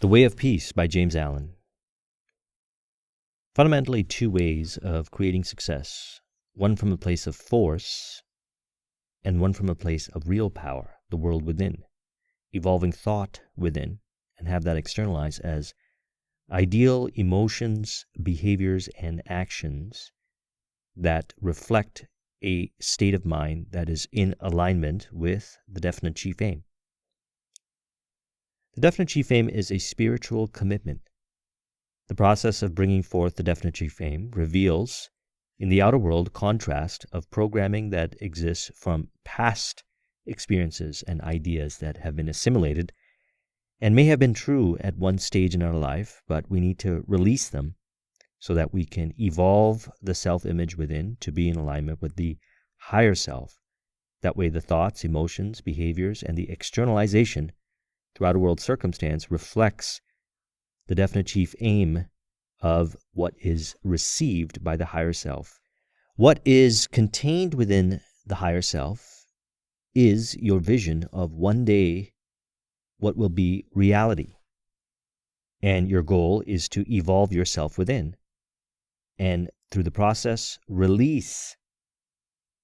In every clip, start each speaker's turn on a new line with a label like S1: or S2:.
S1: The Way of Peace by James Allen. Fundamentally, two ways of creating success, one from a place of force and one from a place of real power, the world within, evolving thought within, and have that externalized as ideal emotions, behaviors, and actions that reflect a state of mind that is in alignment with the definite chief aim. The definite chief aim is a spiritual commitment. The process of bringing forth the definite chief aim reveals in the outer world contrast of programming that exists from past experiences and ideas that have been assimilated and may have been true at one stage in our life, but we need to release them so that we can evolve the self-image within to be in alignment with the higher self. That way the thoughts, emotions, behaviors, and the externalization through outer world circumstance reflects the definite chief aim of what is received by the higher self. What is contained within the higher self is your vision of one day what will be reality. And your goal is to evolve yourself within. And through the process, release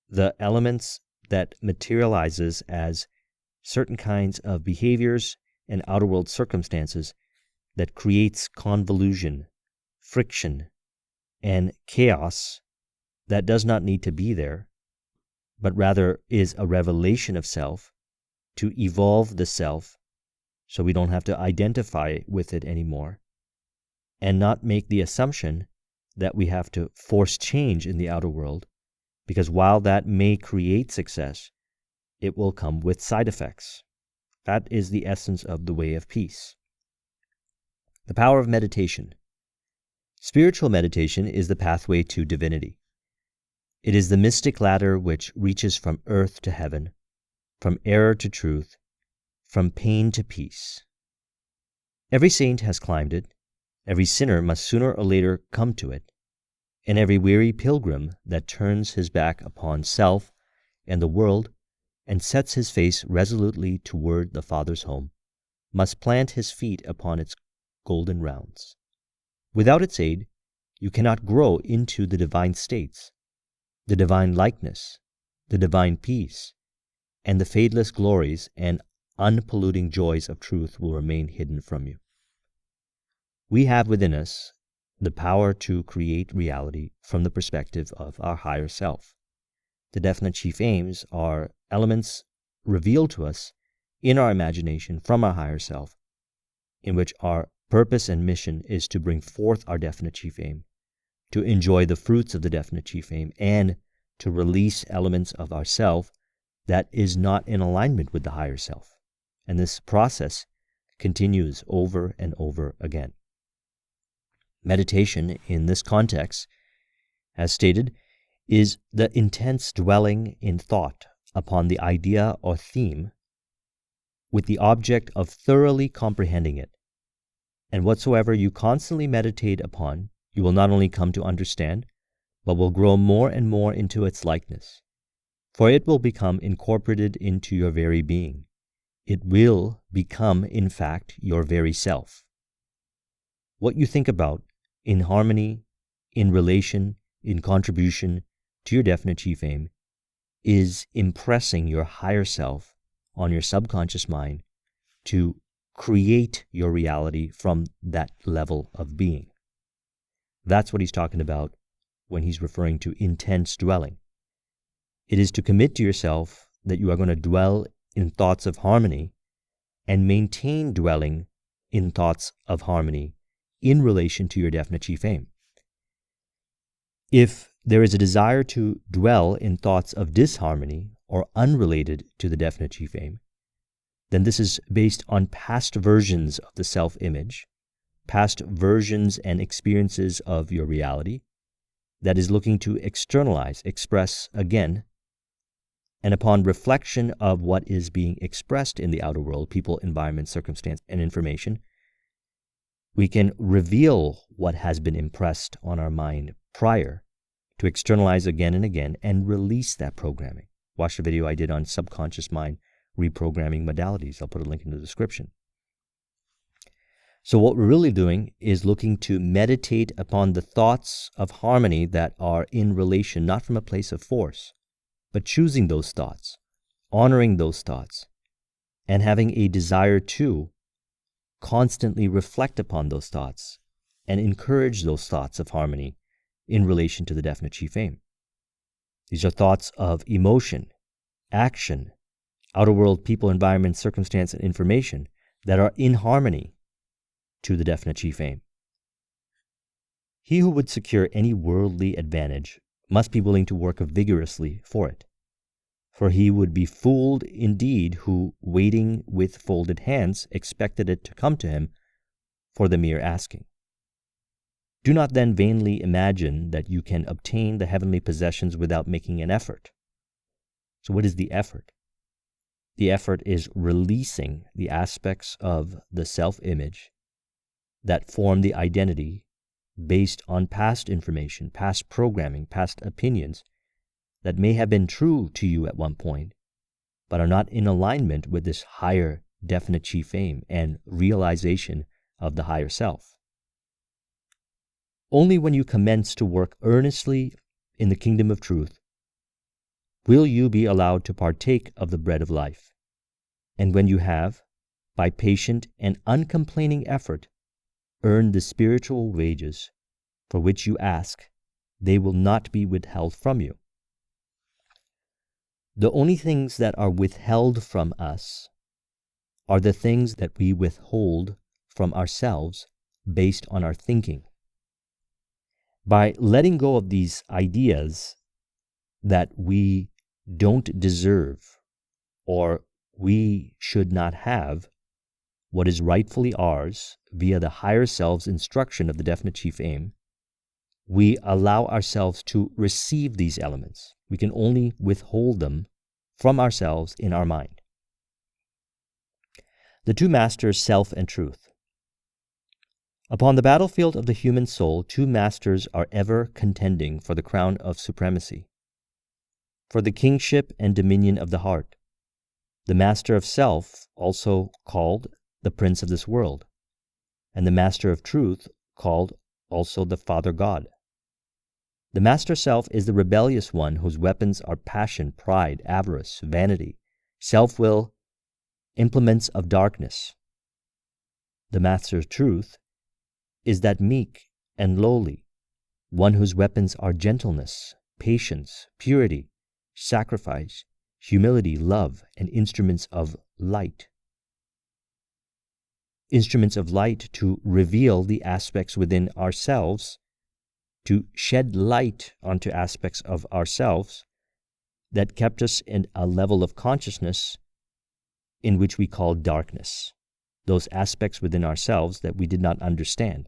S1: the elements that materializes as certain kinds of behaviors and outer world circumstances that creates convolution, friction, and chaos that does not need to be there, but rather is a revelation of self to evolve the self so we don't have to identify with it anymore and not make the assumption that we have to force change in the outer world, because while that may create success, it will come with side effects. That is the essence of the Way of Peace. The power of meditation. Spiritual meditation is the pathway to divinity. It is the mystic ladder which reaches from earth to heaven, from error to truth, from pain to peace. Every saint has climbed it, every sinner must sooner or later come to it, and every weary pilgrim that turns his back upon self and the world and sets his face resolutely toward the Father's home must plant his feet upon its golden rounds. Without its aid, you cannot grow into the divine states, the divine likeness, the divine peace, and the fadeless glories and unpolluting joys of truth will remain hidden from you. We have within us the power to create reality from the perspective of our higher self. The definite chief aims are elements revealed to us in our imagination from our higher self, in which our purpose and mission is to bring forth our definite chief aim, to enjoy the fruits of the definite chief aim, and to release elements of ourself that is not in alignment with the higher self. And this process continues over and over again. Meditation in this context, as stated, is the intense dwelling in thought upon the idea or theme with the object of thoroughly comprehending it. And whatsoever you constantly meditate upon, you will not only come to understand, but will grow more and more into its likeness. For it will become incorporated into your very being. It will become, in fact, your very self. What you think about in harmony, in relation, in contribution to your definite chief aim is impressing your higher self on your subconscious mind to create your reality from that level of being. That's what he's talking about when he's referring to intense dwelling. It is to commit to yourself that you are going to dwell in thoughts of harmony and maintain dwelling in thoughts of harmony in relation to your definite chief aim. If there is a desire to dwell in thoughts of disharmony or unrelated to the definite chief aim, then this is based on past versions of the self-image, past versions and experiences of your reality that is looking to externalize, express again, and upon reflection of what is being expressed in the outer world, people, environment, circumstance, and information, we can reveal what has been impressed on our mind prior to externalize again and again and release that programming. Watch the video I did on subconscious mind reprogramming modalities. I'll put a link in the description. So what we're really doing is looking to meditate upon the thoughts of harmony that are in relation, not from a place of force, but choosing those thoughts, honoring those thoughts, and having a desire to constantly reflect upon those thoughts and encourage those thoughts of harmony in relation to the definite chief aim. These are thoughts of emotion, action, outer world, people, environment, circumstance, and information that are in harmony to the definite chief aim. He who would secure any worldly advantage must be willing to work vigorously for it. For he would be fooled indeed who, waiting with folded hands, expected it to come to him for the mere asking. Do not then vainly imagine that you can obtain the heavenly possessions without making an effort. So what is the effort? The effort is releasing the aspects of the self-image that form the identity based on past information, past programming, past opinions that may have been true to you at one point, but are not in alignment with this higher definite chief aim and realization of the higher self. Only when you commence to work earnestly in the kingdom of truth will you be allowed to partake of the bread of life. And when you have, by patient and uncomplaining effort, earned the spiritual wages for which you ask, they will not be withheld from you. The only things that are withheld from us are the things that we withhold from ourselves based on our thinking. By letting go of these ideas that we don't deserve or we should not have what is rightfully ours via the higher self's instruction of the definite chief aim, we allow ourselves to receive these elements. We can only withhold them from ourselves in our mind. The two masters, self and truth. Upon the battlefield of the human soul, two masters are ever contending for the crown of supremacy, for the kingship and dominion of the heart. The master of self, also called the prince of this world, and the master of truth, called also the Father God. The master self is the rebellious one whose weapons are passion, pride, avarice, vanity, self-will, implements of darkness. The master of truth is that meek and lowly, one whose weapons are gentleness, patience, purity, sacrifice, humility, love, and instruments of light. Instruments of light to reveal the aspects within ourselves, to shed light onto aspects of ourselves that kept us in a level of consciousness in which we call darkness, those aspects within ourselves that we did not understand.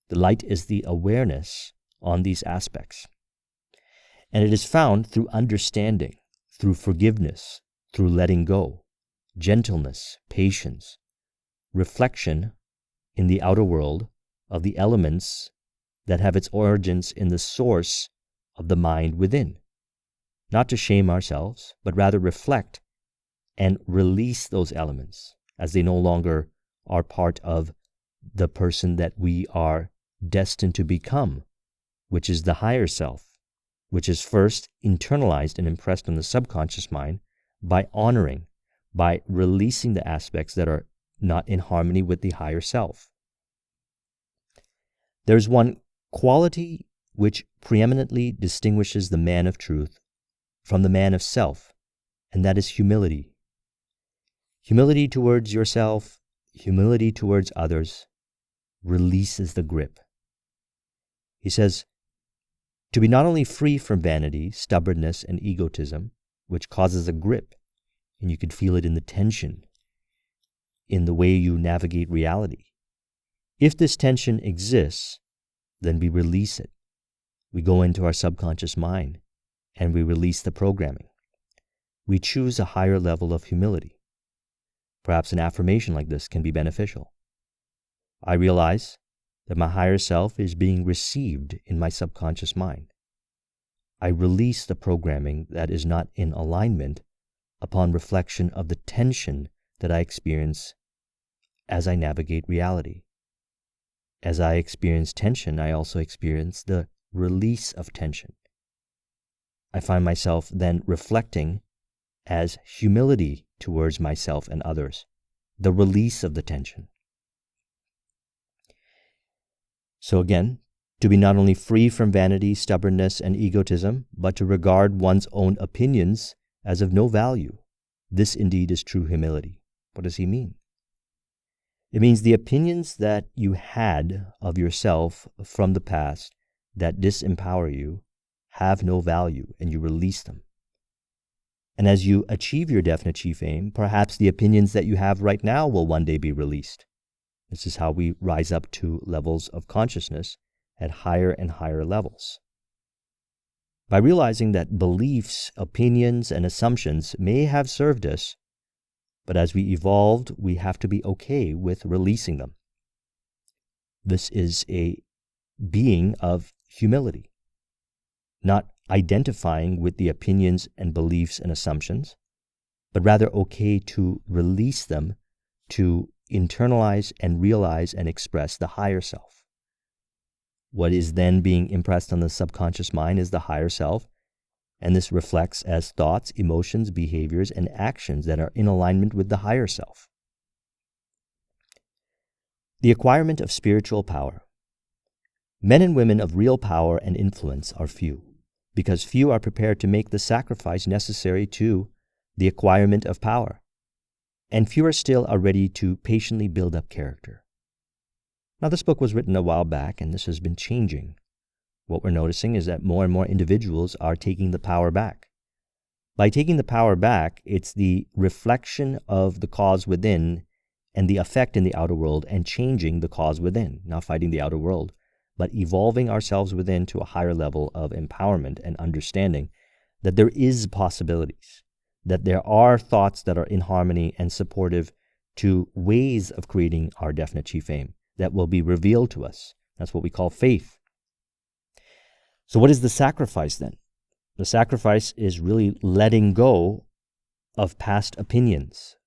S1: The light is the awareness on these aspects. And it is found through understanding, through forgiveness, through letting go, gentleness, patience, reflection in the outer world of the elements that have its origins in the source of the mind within. Not to shame ourselves, but rather reflect and release those elements as they no longer are part of the person that we are destined to become, which is the higher self, which is first internalized and impressed on the subconscious mind by honoring, by releasing the aspects that are not in harmony with the higher self. There's one quality which preeminently distinguishes the man of truth from the man of self, and that is humility. Humility towards yourself, humility towards others, releases the grip. He says, to be not only free from vanity, stubbornness, and egotism, which causes a grip, and you could feel it in the tension, in the way you navigate reality. If this tension exists, then we release it. We go into our subconscious mind, and we release the programming. We choose a higher level of humility. Perhaps an affirmation like this can be beneficial. I realize that my higher self is being received in my subconscious mind. I release the programming that is not in alignment upon reflection of the tension that I experience as I navigate reality. as I experience tension, I also experience the release of tension. I find myself then reflecting as humility towards myself and others, the release of the tension. So again, to be not only free from vanity, stubbornness, and egotism, but to regard one's own opinions as of no value. This indeed is true humility. What does he mean? It means the opinions that you had of yourself from the past that disempower you have no value, and you release them. And as you achieve your definite chief aim, perhaps the opinions that you have right now will one day be released. This is how we rise up to levels of consciousness at higher and higher levels. By realizing that beliefs, opinions, and assumptions may have served us, but as we evolved, we have to be okay with releasing them. This is a being of humility, not identifying with the opinions and beliefs and assumptions, but rather okay to release them, to internalize and realize and express the higher self. What is then being impressed on the subconscious mind is the higher self, and this reflects as thoughts, emotions, behaviors, and actions that are in alignment with the higher self. The acquirement of spiritual power. Men and women of real power and influence are few, because few are prepared to make the sacrifice necessary to the acquirement of power, and fewer still are ready to patiently build up character. Now, this book was written a while back, and this has been changing. What we're noticing is that more and more individuals are taking the power back. By taking the power back, it's the reflection of the cause within and the effect in the outer world, and changing the cause within, not fighting the outer world, but evolving ourselves within to a higher level of empowerment and understanding that there is possibilities, that there are thoughts that are in harmony and supportive to ways of creating our definite chief aim that will be revealed to us. That's what we call faith. So what is the sacrifice then? The sacrifice is really letting go of past opinions,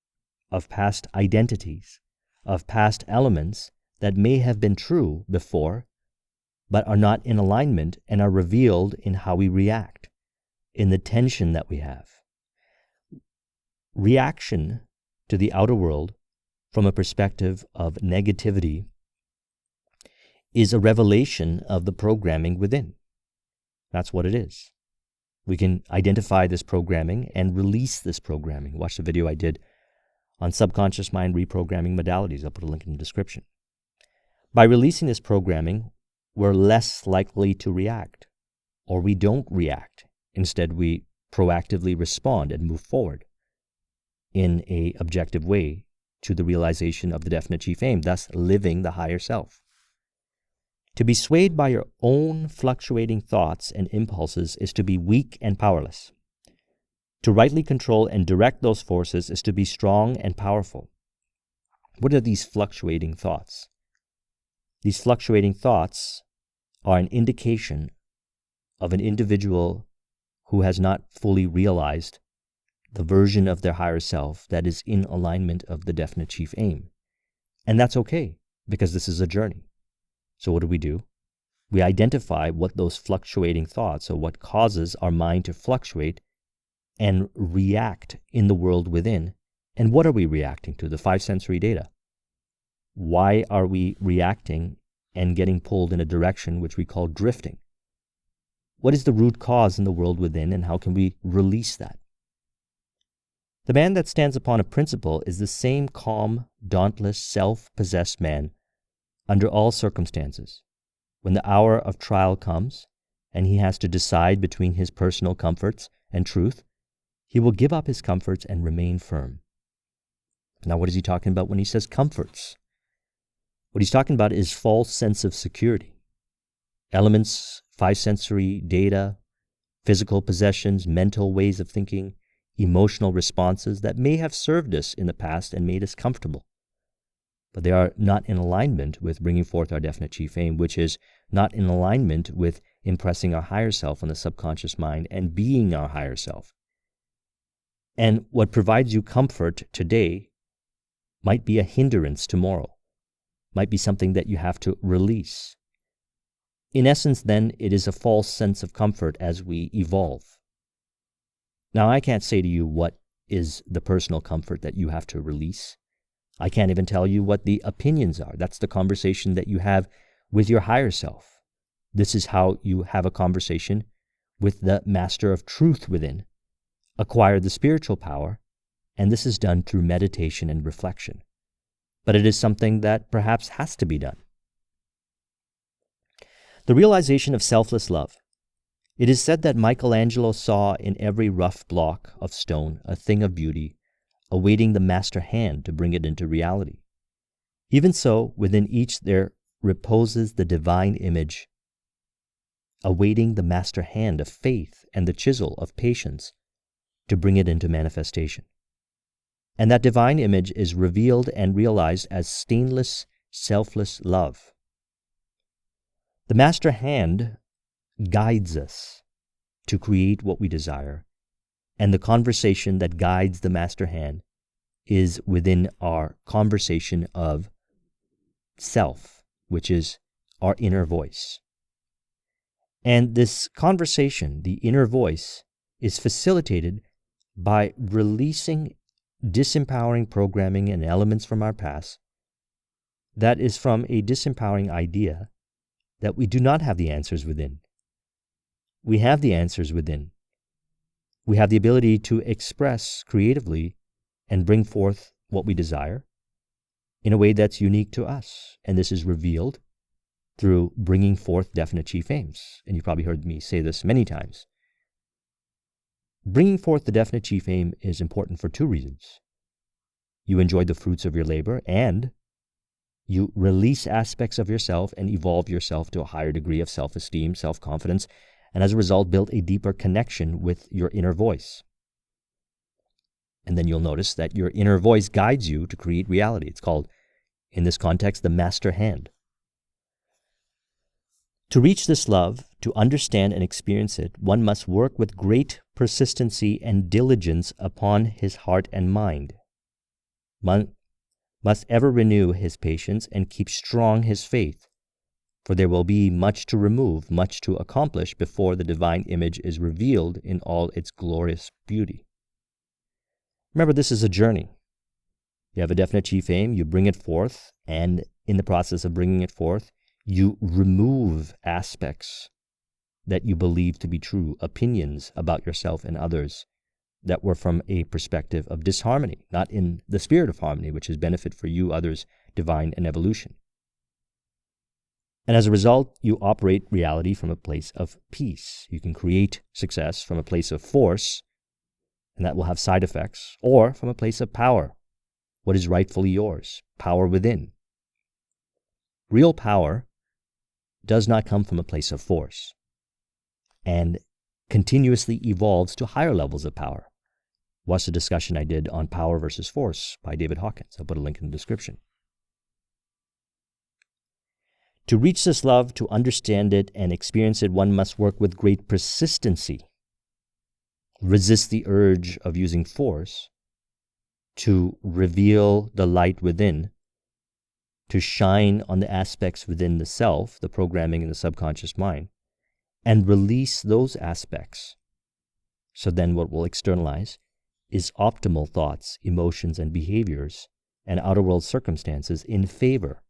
S1: of past identities, of past elements that may have been true before, but are not in alignment and are revealed in how we react, in the tension that we have. Reaction to the outer world from a perspective of negativity is a revelation of the programming within. That's what it is. We can identify this programming and release this programming. Watch the video I did on subconscious mind reprogramming modalities. I'll put a link in the description. By releasing this programming, we're less likely to react, or we don't react. Instead, we proactively respond and move forward in an objective way to the realization of the definite chief aim, thus living the higher self. To be swayed by your own fluctuating thoughts and impulses is to be weak and powerless. To rightly control and direct those forces is to be strong and powerful. What are these fluctuating thoughts? These fluctuating thoughts are an indication of an individual who has not fully realized the version of their higher self that is in alignment of the definite chief aim. And that's okay, because this is a journey. So what do? We identify what those fluctuating thoughts, or what causes our mind to fluctuate and react in the world within. And what are we reacting to? The 5 sensory data. Why are we reacting and getting pulled in a direction which we call drifting? What is the root cause in the world within, and how can we release that? The man that stands upon a principle is the same calm, dauntless, self-possessed man under all circumstances. When the hour of trial comes, and he has to decide between his personal comforts and truth, he will give up his comforts and remain firm. Now, what is he talking about when he says comforts? What he's talking about is false sense of security. Elements, 5 sensory data, physical possessions, mental ways of thinking, emotional responses that may have served us in the past and made us comfortable. But they are not in alignment with bringing forth our definite chief aim, which is not in alignment with impressing our higher self on the subconscious mind and being our higher self. And what provides you comfort today might be a hindrance tomorrow. might be something that you have to release. In essence, then, it is a false sense of comfort as we evolve. Now, I can't say to you what is the personal comfort that you have to release. I can't even tell you what the opinions are. That's the conversation that you have with your higher self. This is how you have a conversation with the master of truth within, acquire the spiritual power, and this is done through meditation and reflection. But it is something that perhaps has to be done. The realization of selfless love. It is said that Michelangelo saw in every rough block of stone a thing of beauty, awaiting the master hand to bring it into reality. Even so, within each there reposes the divine image, awaiting the master hand of faith and the chisel of patience to bring it into manifestation. And that divine image is revealed and realized as stainless, selfless love. The master hand guides us to create what we desire, and the conversation that guides the master hand is within our conversation of self, which is our inner voice. And this conversation, the inner voice, is facilitated by releasing disempowering programming and elements from our past that is from a disempowering idea that we do not have the answers within. We have the answers within. We have the ability to express creatively and bring forth what we desire in a way that's unique to us. And this is revealed through bringing forth definite chief aims. And you've probably heard me say this many times. Bringing forth the definite chief aim is important for two reasons. You enjoy the fruits of your labor, and you release aspects of yourself and evolve yourself to a higher degree of self-esteem, self-confidence, and as a result, build a deeper connection with your inner voice. And then you'll notice that your inner voice guides you to create reality. It's called, in this context, the master hand. To reach this love, to understand and experience it, one must work with great persistency and diligence upon his heart and mind. One must ever renew his patience and keep strong his faith, for there will be much to remove, much to accomplish before the divine image is revealed in all its glorious beauty. Remember, this is a journey. You have a definite chief aim, you bring it forth, and in the process of bringing it forth, you remove aspects that you believe to be true, opinions about yourself and others that were from a perspective of disharmony, not in the spirit of harmony, which is benefit for you, others, divine, and evolution. And as a result, you operate reality from a place of peace. You can create success from a place of force, and that will have side effects, or from a place of power, what is rightfully yours, power within. Real power does not come from a place of force, and continuously evolves to higher levels of power. Watch the discussion I did on Power versus Force by David Hawkins. I'll put a link in the description. To reach this love, to understand it and experience it, one must work with great persistency. Resist the urge of using force to reveal the light within, to shine on the aspects within the self, the programming in the subconscious mind, and release those aspects. So then what will externalize is optimal thoughts, emotions, and behaviors, and outer world circumstances in favor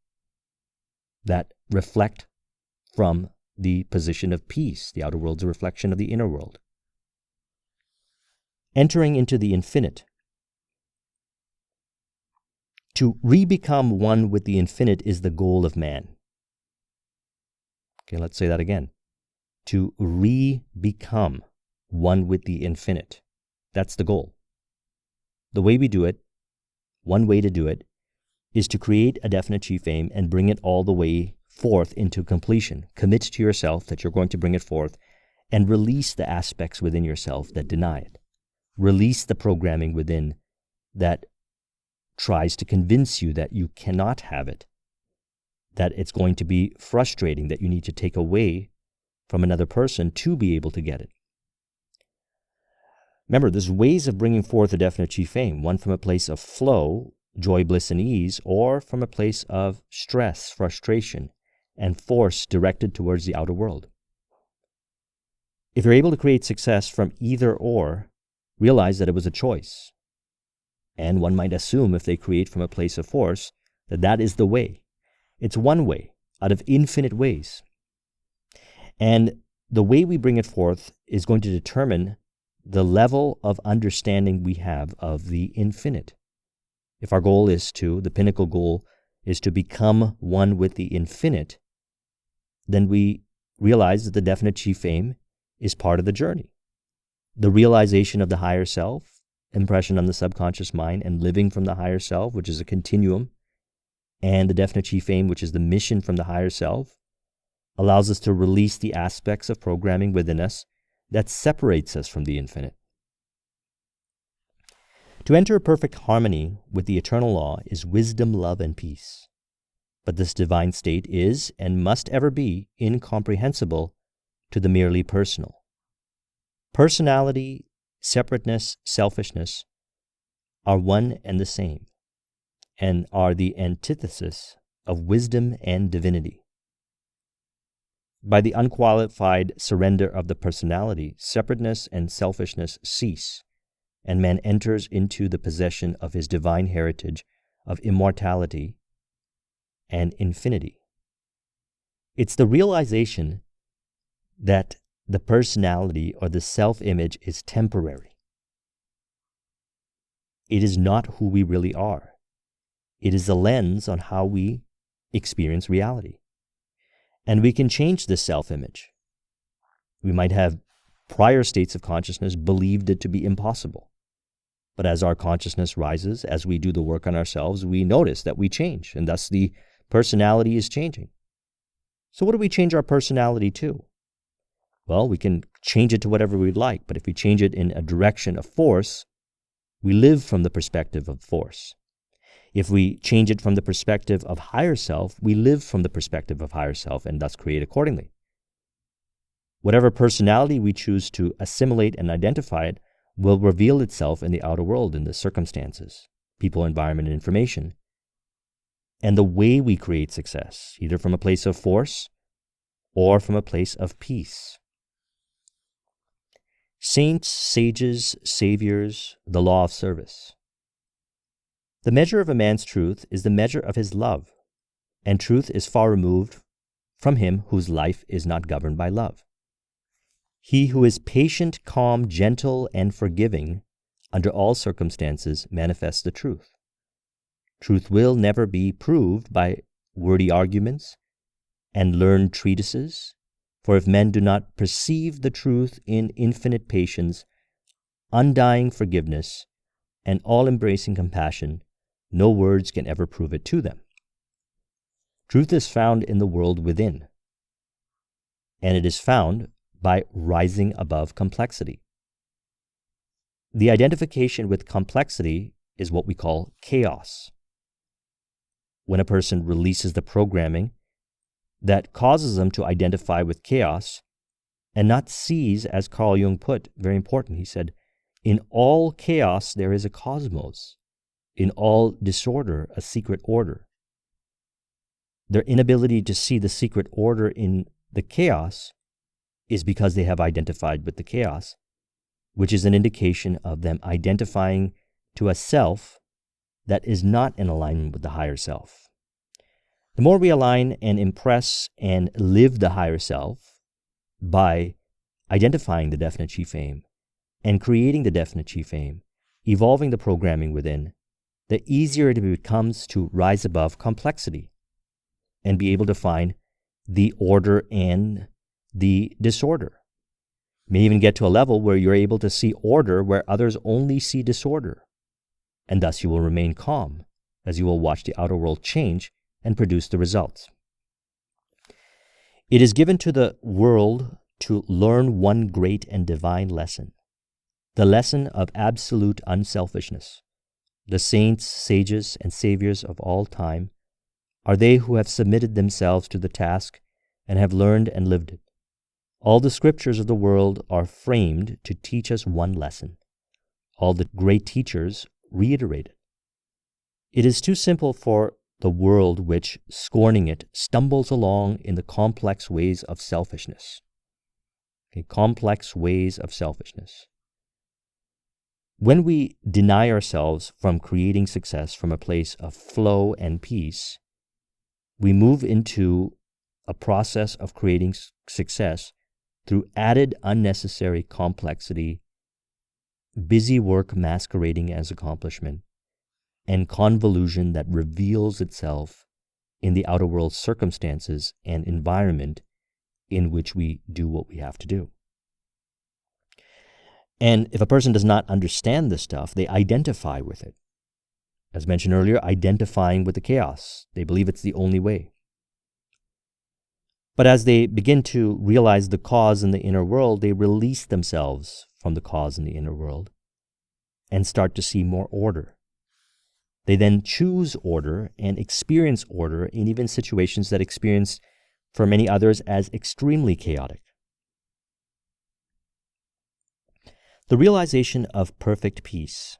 S1: that reflect from the position of peace. The outer world's a reflection of the inner world. Entering into the infinite. To re-become one with the infinite is the goal of man. Okay, let's say that again. To re-become one with the infinite. That's the goal. The way we do it, one way to do it, is to create a definite chief aim and bring it all the way forth into completion. Commit to yourself that you're going to bring it forth and release the aspects within yourself that deny it. Release the programming within that tries to convince you that you cannot have it, that it's going to be frustrating, that you need to take away from another person to be able to get it. Remember, there's ways of bringing forth a definite chief aim, one from a place of flow, joy, bliss, and ease, or from a place of stress, frustration, and force directed towards the outer world. If you're able to create success from either or, realize that it was a choice. And one might assume if they create from a place of force, that that is the way. It's one way out of infinite ways. And the way we bring it forth is going to determine the level of understanding we have of the infinite. If our goal is the pinnacle goal is to become one with the infinite, then we realize that the definite chief aim is part of the journey. The realization of the higher self, impression on the subconscious mind, and living from the higher self, which is a continuum, and the definite chief aim, which is the mission from the higher self, allows us to release the aspects of programming within us that separates us from the infinite. To enter a perfect harmony with the eternal law is wisdom, love, and peace. But this divine state is and must ever be incomprehensible to the merely personal. Personality, separateness, selfishness are one and the same, and are the antithesis of wisdom and divinity. By the unqualified surrender of the personality, separateness and selfishness cease, and man enters into the possession of his divine heritage of immortality and infinity. It's the realization that the personality or the self-image is temporary. It is not who we really are. It is the lens on how we experience reality. And we can change this self-image. We might have prior states of consciousness believed it to be impossible. But as our consciousness rises, as we do the work on ourselves, we notice that we change, and thus the personality is changing. So what do we change our personality to? Well, we can change it to whatever we'd like, but if we change it in a direction of force, we live from the perspective of force. If we change it from the perspective of higher self, we live from the perspective of higher self and thus create accordingly. Whatever personality we choose to assimilate and identify it will reveal itself in the outer world, in the circumstances, people, environment, and information. And the way we create success, either from a place of force or from a place of peace. Saints, sages, saviors, the law of service. The measure of a man's truth is the measure of his love, and truth is far removed from him whose life is not governed by love. He who is patient, calm, gentle, and forgiving under all circumstances manifests the truth. Truth will never be proved by wordy arguments and learned treatises, for if men do not perceive the truth in infinite patience, undying forgiveness, and all-embracing compassion, no words can ever prove it to them. Truth is found in the world within, and it is found by rising above complexity. The identification with complexity is what we call chaos. When a person releases the programming that causes them to identify with chaos and not sees, as Carl Jung put, very important, he said, in all chaos there is a cosmos, in all disorder a secret order. Their inability to see the secret order in the chaos is because they have identified with the chaos, which is an indication of them identifying to a self that is not in alignment with the higher self. The more we align and impress and live the higher self by identifying the definite chief aim and creating the definite chief aim, evolving the programming within, the easier it becomes to rise above complexity and be able to find the order and the disorder. You may even get to a level where you're able to see order where others only see disorder, and thus you will remain calm as you will watch the outer world change and produce the results. It is given to the world to learn one great and divine lesson, the lesson of absolute unselfishness. The saints, sages, and saviors of all time are they who have submitted themselves to the task and have learned and lived it. All the scriptures of the world are framed to teach us one lesson. All the great teachers reiterate it. It is too simple for the world which, scorning it, stumbles along in the complex ways of selfishness. Okay, complex ways of selfishness. When we deny ourselves from creating success from a place of flow and peace, we move into a process of creating success through added unnecessary complexity, busy work masquerading as accomplishment, and convolution that reveals itself in the outer world circumstances and environment in which we do what we have to do. And if a person does not understand this stuff, they identify with it. As mentioned earlier, identifying with the chaos. They believe it's the only way. But as they begin to realize the cause in the inner world, they release themselves from the cause in the inner world and start to see more order. They then choose order and experience order in even situations that experience for many others as extremely chaotic. The realization of perfect peace.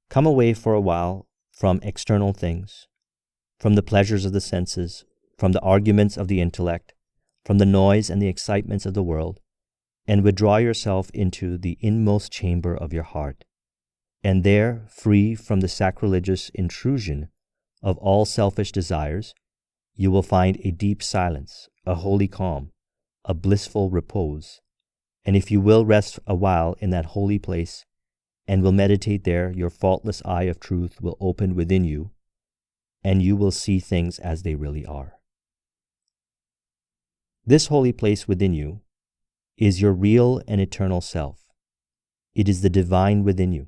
S1: Come away for a while from external things, from the pleasures of the senses, from the arguments of the intellect, from the noise and the excitements of the world, and withdraw yourself into the inmost chamber of your heart, and there, free from the sacrilegious intrusion of all selfish desires, you will find a deep silence, a holy calm, a blissful repose. And if you will rest a while in that holy place and will meditate there, your faultless eye of truth will open within you, and you will see things as they really are. This holy place within you is your real and eternal self. It is the divine within you.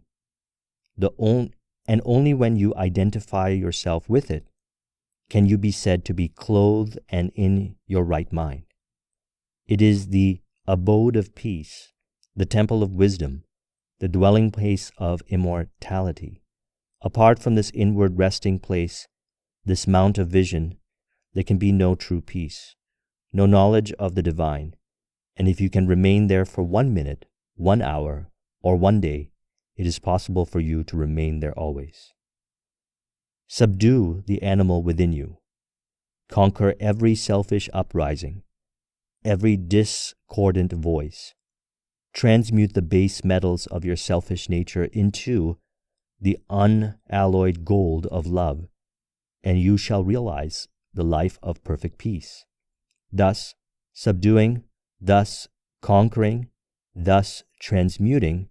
S1: And only when you identify yourself with it can you be said to be clothed and in your right mind. It is the abode of peace, the temple of wisdom, the dwelling place of immortality. Apart from this inward resting place, this mount of vision, there can be no true peace, no knowledge of the divine. And if you can remain there for 1 minute, 1 hour, or 1 day, it is possible for you to remain there always. Subdue the animal within you. Conquer every selfish uprising, every discordant voice. Transmute the base metals of your selfish nature into the unalloyed gold of love, and you shall realize the life of perfect peace. Thus subduing, thus conquering, thus transmuting,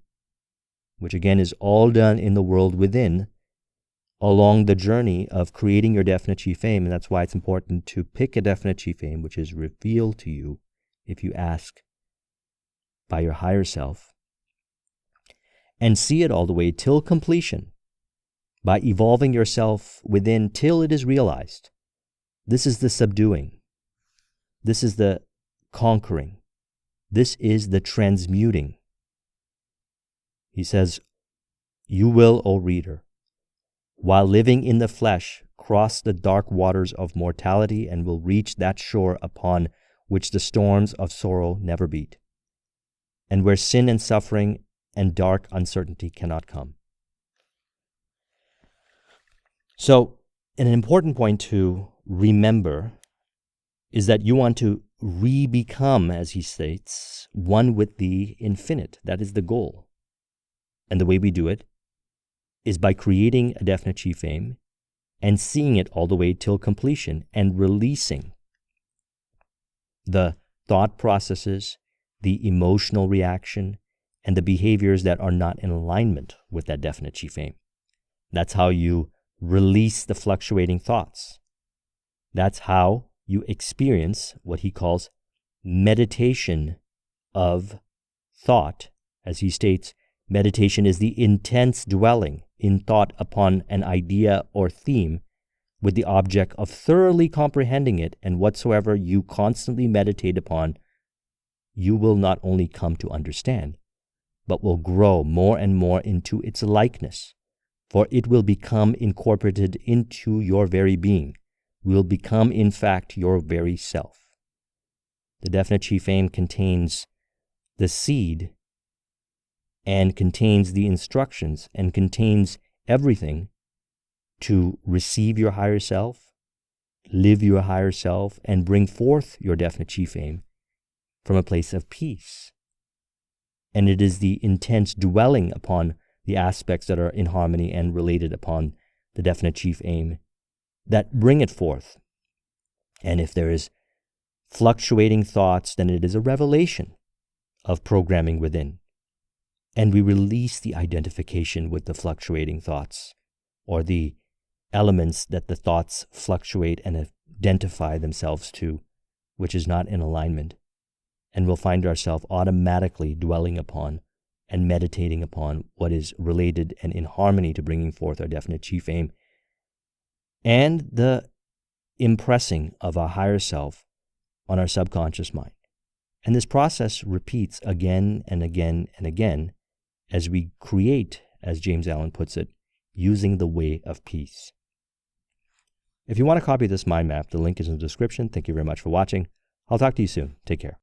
S1: which again is all done in the world within, along the journey of creating your definite chief aim. And that's why it's important to pick a definite chief aim, which is revealed to you if you ask by your higher self, and see it all the way till completion by evolving yourself within till it is realized. This is the subduing. This is the conquering. This is the transmuting. He says, you will, O reader, while living in the flesh, cross the dark waters of mortality and will reach that shore upon which the storms of sorrow never beat, and where sin and suffering and dark uncertainty cannot come. So, an important point to remember is that you want to re-become, as he states, one with the infinite. That is the goal. And the way we do it is by creating a definite chief aim and seeing it all the way till completion and releasing the thought processes, the emotional reaction, and the behaviors that are not in alignment with that definite chief aim. That's how you release the fluctuating thoughts. That's how you experience what he calls meditation of thought. As he states, meditation is the intense dwelling in thought upon an idea or theme with the object of thoroughly comprehending it, and whatsoever you constantly meditate upon, you will not only come to understand, but will grow more and more into its likeness, for it will become incorporated into your very being, will become in fact your very self. The definite chief aim contains the seed and contains the instructions and contains everything to receive your higher self, live your higher self, and bring forth your definite chief aim from a place of peace. And it is the intense dwelling upon the aspects that are in harmony and related upon the definite chief aim that bring it forth. And if there is fluctuating thoughts, then it is a revelation of programming within. And we release the identification with the fluctuating thoughts, or the elements that the thoughts fluctuate and identify themselves to, which is not in alignment. And we'll find ourselves automatically dwelling upon and meditating upon what is related and in harmony to bringing forth our definite chief aim, and the impressing of our higher self on our subconscious mind. And this process repeats again and again and again as we create, as James Allen puts it, using the way of peace. If you want to copy this mind map, the link is in the description. Thank you very much for watching. I'll talk to you soon. Take care.